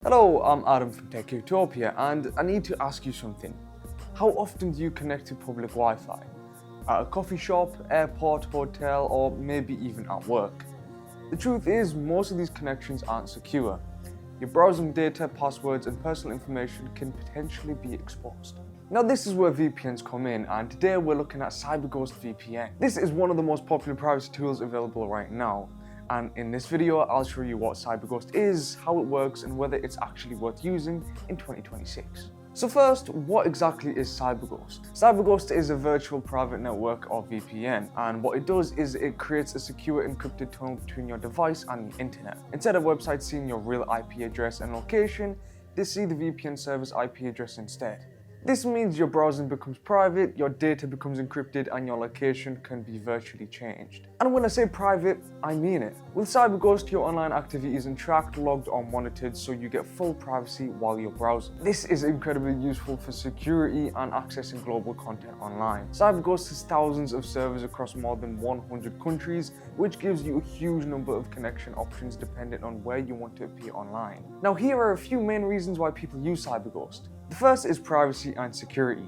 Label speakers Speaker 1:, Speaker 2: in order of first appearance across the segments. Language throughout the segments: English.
Speaker 1: Hello, I'm Adam from Tech Utopia, and I need to ask you something. How often do you connect to public Wi-Fi? At a coffee shop, airport, hotel, or maybe even at work? The truth is, most of these connections aren't secure. Your browsing data, passwords, and personal information can potentially be exposed. Now this is where VPNs come in, and today we're looking at CyberGhost VPN. This is one of the most popular privacy tools available right now. And in this video, I'll show you what CyberGhost is, how it works, and whether it's actually worth using in 2026. So first, what exactly is CyberGhost? CyberGhost is a virtual private network or VPN, and what it does is it creates a secure encrypted tunnel between your device and the internet. Instead of websites seeing your real IP address and location, they see the VPN server's IP address instead. This means your browsing becomes private, your data becomes encrypted, and your location can be virtually changed. And when I say private, I mean it. With CyberGhost, your online activity isn't tracked, logged, or monitored, so you get full privacy while you're browsing. This is incredibly useful for security and accessing global content online. CyberGhost has thousands of servers across more than 100 countries, which gives you a huge number of connection options depending on where you want to appear online. Now, here are a few main reasons why people use CyberGhost. The first is privacy and security.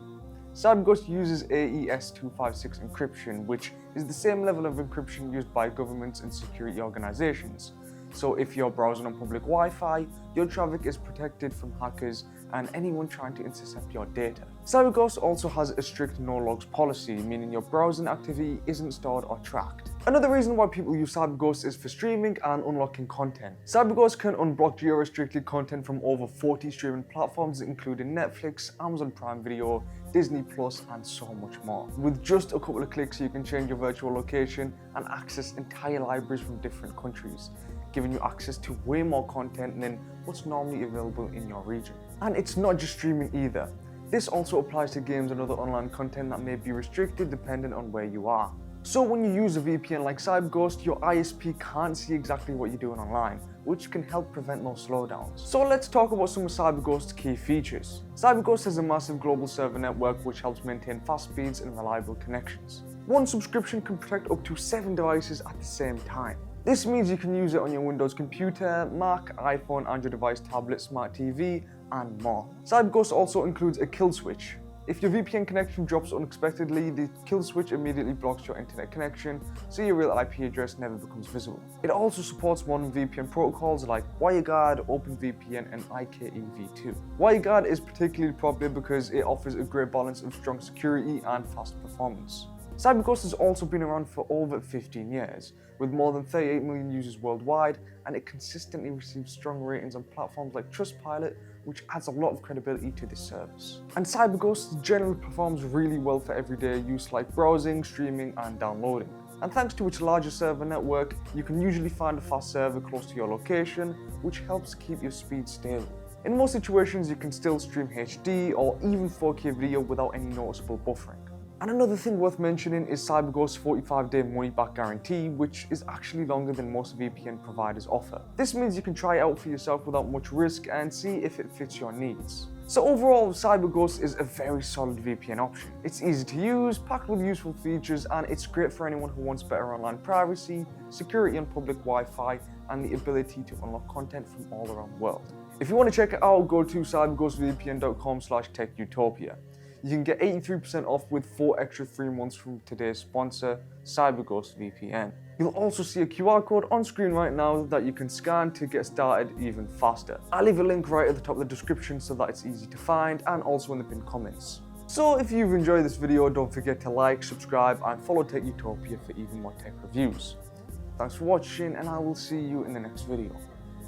Speaker 1: CyberGhost uses AES-256 encryption, which is the same level of encryption used by governments and security organizations. So if you're browsing on public Wi-Fi, your traffic is protected from hackers and anyone trying to intercept your data. CyberGhost also has a strict no-logs policy, meaning your browsing activity isn't stored or tracked. Another reason why people use CyberGhost is for streaming and unlocking content. CyberGhost can unblock geo-restricted content from over 40 streaming platforms, including Netflix, Amazon Prime Video, Disney Plus, and so much more. With just a couple of clicks, you can change your virtual location and access entire libraries from different countries, giving you access to way more content than what's normally available in your region. And it's not just streaming either. This also applies to games and other online content that may be restricted depending on where you are. So when you use a VPN like CyberGhost, your ISP can't see exactly what you're doing online, which can help prevent those slowdowns. So let's talk about some of CyberGhost's key features. CyberGhost has a massive global server network which helps maintain fast speeds and reliable connections. One subscription can protect up to 7 devices at the same time. This means you can use it on your Windows computer, Mac, iPhone, Android device, tablet, smart TV, and more. CyberGhost also includes a kill switch. If your VPN connection drops unexpectedly, the kill switch immediately blocks your internet connection, so your real IP address never becomes visible. It also supports modern VPN protocols like WireGuard, OpenVPN, and IKEv2. WireGuard is particularly popular because it offers a great balance of strong security and fast performance. CyberGhost has also been around for over 15 years, with more than 38 million users worldwide, and it consistently receives strong ratings on platforms like Trustpilot, which adds a lot of credibility to this service. And CyberGhost generally performs really well for everyday use like browsing, streaming, and downloading. And thanks to its larger server network, you can usually find a fast server close to your location, which helps keep your speed stable. In most situations, you can still stream HD or even 4K video without any noticeable buffering. And another thing worth mentioning is CyberGhost's 45-day money-back guarantee, which is actually longer than most VPN providers offer. This means you can try it out for yourself without much risk and see if it fits your needs. So overall, CyberGhost is a very solid VPN option. It's easy to use, packed with useful features, and it's great for anyone who wants better online privacy, security on public Wi-Fi, and the ability to unlock content from all around the world. If you want to check it out, go to cyberghostvpn.com/techutopia. You can get 83% off with 4 extra free months from today's sponsor, CyberGhost VPN. You'll also see a QR code on screen right now that you can scan to get started even faster. I'll leave a link right at the top of the description so that it's easy to find, and also in the pinned comments. So if you've enjoyed this video, don't forget to like, subscribe, and follow Tech Utopia for even more tech reviews. Thanks for watching, and I will see you in the next video.